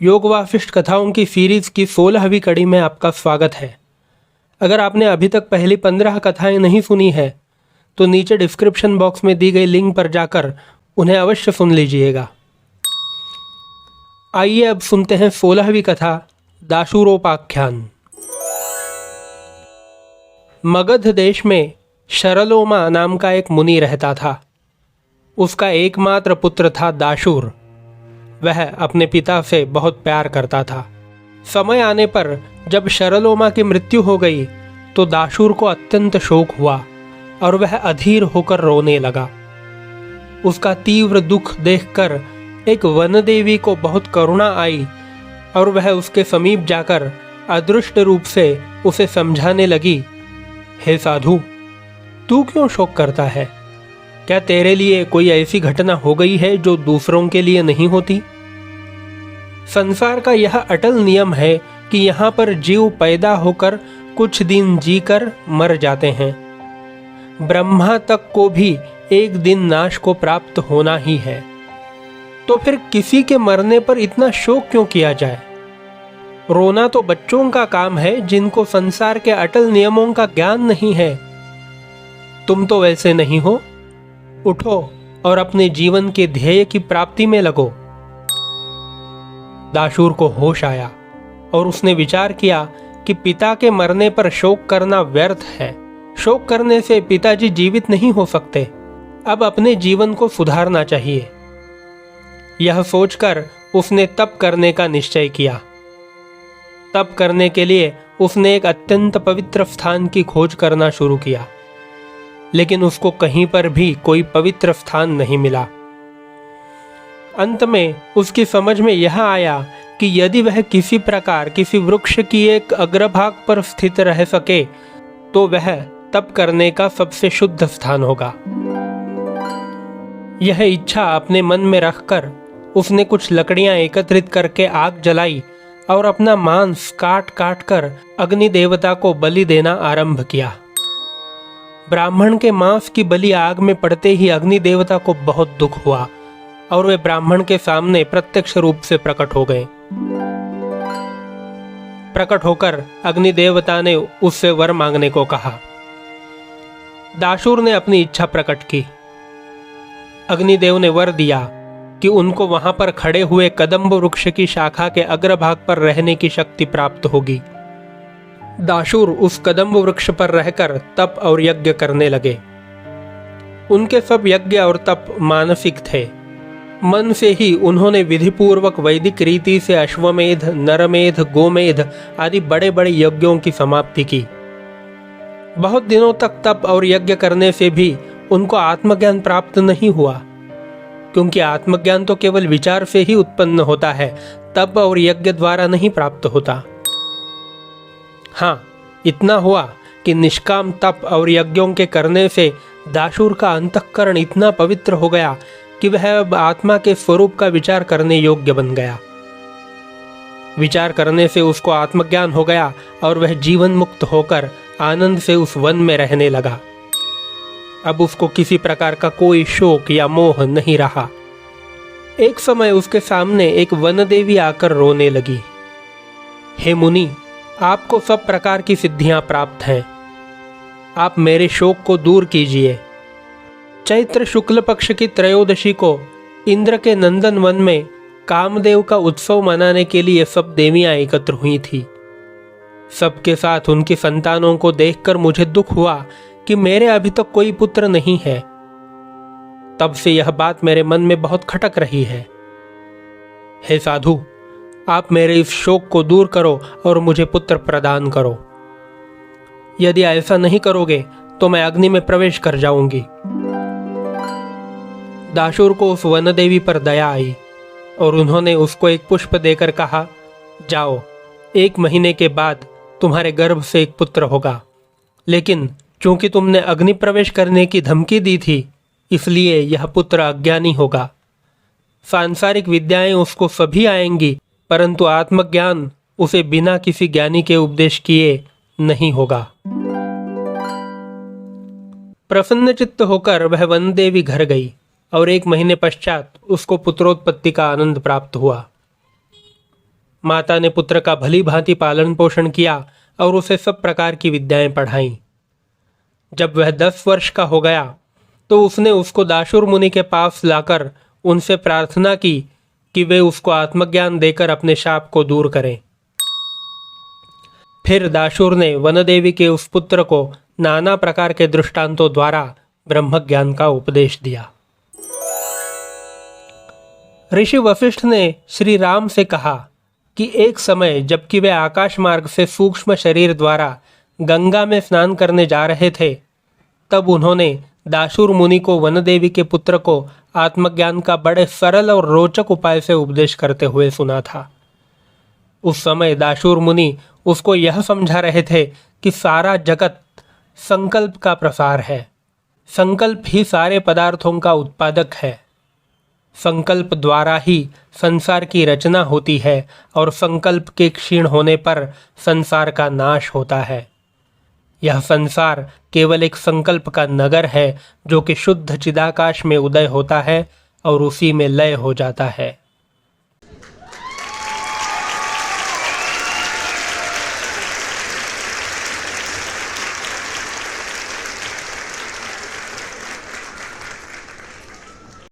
योग वासिष्ठ कथाओं की सीरीज की 16वीं कड़ी में आपका स्वागत है। अगर आपने अभी तक पहली 15 कथाएं नहीं सुनी है तो नीचे डिस्क्रिप्शन बॉक्स में दी गई लिंक पर जाकर उन्हें अवश्य सुन लीजिएगा। आइए अब सुनते हैं 16वीं कथा दाशूरोपाख्यान। मगध देश में शरलोमा नाम का एक मुनि रहता था। उसका एकमात्र पुत्र था दाशूर। वह अपने पिता से बहुत प्यार करता था। समय आने पर जब शरलोमा की मृत्यु हो गई तो दाशूर को अत्यंत शोक हुआ और वह अधीर होकर रोने लगा। उसका तीव्र दुख देखकर एक वन देवी को बहुत करुणा आई और वह उसके समीप जाकर अदृष्ट रूप से उसे समझाने लगी, हे साधु, तू क्यों शोक करता है? क्या तेरे लिए कोई ऐसी घटना हो गई है जो दूसरों के लिए नहीं होती? संसार का यह अटल नियम है कि यहाँ पर जीव पैदा होकर कुछ दिन जीकर मर जाते हैं। ब्रह्मा तक को भी एक दिन नाश को प्राप्त होना ही है। तो फिर किसी के मरने पर इतना शोक क्यों किया जाए? रोना तो बच्चों का काम है जिनको संसार के अटल नियमों का ज्ञान नहीं है। तुम तो वैसे नहीं हो। उठो और अपने जीवन के ध्येय की प्राप्ति में लगो। दाशूर को होश आया और उसने विचार किया कि पिता के मरने पर शोक करना व्यर्थ है। शोक करने से पिताजी जीवित नहीं हो सकते। अब अपने जीवन को सुधारना चाहिए। यह सोचकर उसने तप करने का निश्चय किया। तप करने के लिए उसने एक अत्यंत पवित्र स्थान की खोज करना शुरू किया, लेकिन उसको कहीं पर भी कोई पवित्र स्थान नहीं मिला। अंत में उसकी समझ में यह आया कि यदि वह किसी प्रकार किसी वृक्ष की एक अग्रभाग पर स्थित रह सके तो वह तप करने का सबसे शुद्ध स्थान होगा। यह इच्छा अपने मन में रखकर उसने कुछ लकड़ियां एकत्रित करके आग जलाई और अपना मांस काट काट कर अग्नि देवता को बलि देना आरंभ किया। ब्राह्मण के मांस की बलि आग में पड़ते ही अग्नि देवता को बहुत दुख हुआ और वे ब्राह्मण के सामने प्रत्यक्ष रूप से प्रकट हो गए। प्रकट होकर अग्नि देवता ने उससे वर मांगने को कहा। दाशूर ने अपनी इच्छा प्रकट की। अग्निदेव ने वर दिया कि उनको वहां पर खड़े हुए कदम्ब वृक्ष की शाखा के अग्रभाग पर रहने की शक्ति प्राप्त होगी। दाशूर उस कदम्ब वृक्ष पर रहकर तप और यज्ञ करने लगे। उनके सब यज्ञ और तप मानसिक थे। मन से ही उन्होंने विधिपूर्वक वैदिक रीति से अश्वमेध, नरमेध, गोमेध आदि बड़े बड़े यज्ञों की समाप्ति की। बहुत दिनों तक तप और यज्ञ करने से भी उनको आत्मज्ञान प्राप्त नहीं हुआ, क्योंकि आत्मज्ञान तो केवल विचार से ही उत्पन्न होता है, तप और यज्ञ द्वारा नहीं प्राप्त होता। हाँ, इतना हुआ कि निष्काम तप और यज्ञों के करने से दाशूर का अंतःकरण इतना पवित्र हो गया कि वह अब आत्मा के स्वरूप का विचार करने योग्य बन गया। विचार करने से उसको आत्मज्ञान हो गया और वह जीवन मुक्त होकर आनंद से उस वन में रहने लगा। अब उसको किसी प्रकार का कोई शोक या मोह नहीं रहा। एक समय उसके सामने एक वन देवी आकर रोने लगी। हे मुनि, आपको सब प्रकार की सिद्धियां प्राप्त हैं। आप मेरे शोक को दूर कीजिए। चैत्र शुक्ल पक्ष की त्रयोदशी को इंद्र के नंदन वन में कामदेव का उत्सव मनाने के लिए सब देवियां एकत्र हुई थी। सबके साथ उनकी संतानों को देखकर मुझे दुख हुआ कि मेरे अभी तक कोई पुत्र नहीं है। तब से यह बात मेरे मन में बहुत खटक रही है। हे साधु, आप मेरे इस शोक को दूर करो और मुझे पुत्र प्रदान करो। यदि ऐसा नहीं करोगे तो मैं अग्नि में प्रवेश कर जाऊंगी। दाशूर को उस वन देवी पर दया आई और उन्होंने उसको एक पुष्प देकर कहा, जाओ, 1 महीने के बाद तुम्हारे गर्भ से एक पुत्र होगा। लेकिन चूंकि तुमने अग्नि प्रवेश करने की धमकी दी थी, इसलिए यह पुत्र अज्ञानी होगा। सांसारिक विद्याएं उसको सभी आएंगी, परंतु आत्मज्ञान उसे बिना किसी ज्ञानी के उपदेश किए नहीं होगा। प्रसन्न चित्त होकर वह वन देवी घर गई और 1 महीने पश्चात उसको पुत्रोत्पत्ति का आनंद प्राप्त हुआ। माता ने पुत्र का भली भांति पालन पोषण किया और उसे सब प्रकार की विद्याएं पढ़ाईं। जब वह 10 वर्ष का हो गया तो उसने उसको दाशुर मुनि के पास लाकर उनसे प्रार्थना की कि वे उसको आत्मज्ञान देकर अपने शाप को दूर करें। फिर दाशुर ने वनदेवी के उस पुत्र को नाना प्रकार के दृष्टांतों द्वारा ब्रह्मज्ञान का उपदेश दिया। ऋषि वशिष्ठ ने श्री राम से कहा कि एक समय जबकि वे आकाश मार्ग से सूक्ष्म शरीर द्वारा गंगा में स्नान करने जा रहे थे, तब उन्होंने दाशुर मुनि को वनदेवी के पुत्र को आत्मज्ञान का बड़े सरल और रोचक उपाय से उपदेश करते हुए सुना था। उस समय दाशुर मुनि उसको यह समझा रहे थे कि सारा जगत संकल्प का प्रसार है। संकल्प ही सारे पदार्थों का उत्पादक है। संकल्प द्वारा ही संसार की रचना होती है और संकल्प के क्षीण होने पर संसार का नाश होता है। यह संसार केवल एक संकल्प का नगर है जो कि शुद्ध चिदाकाश में उदय होता है और उसी में लय हो जाता है।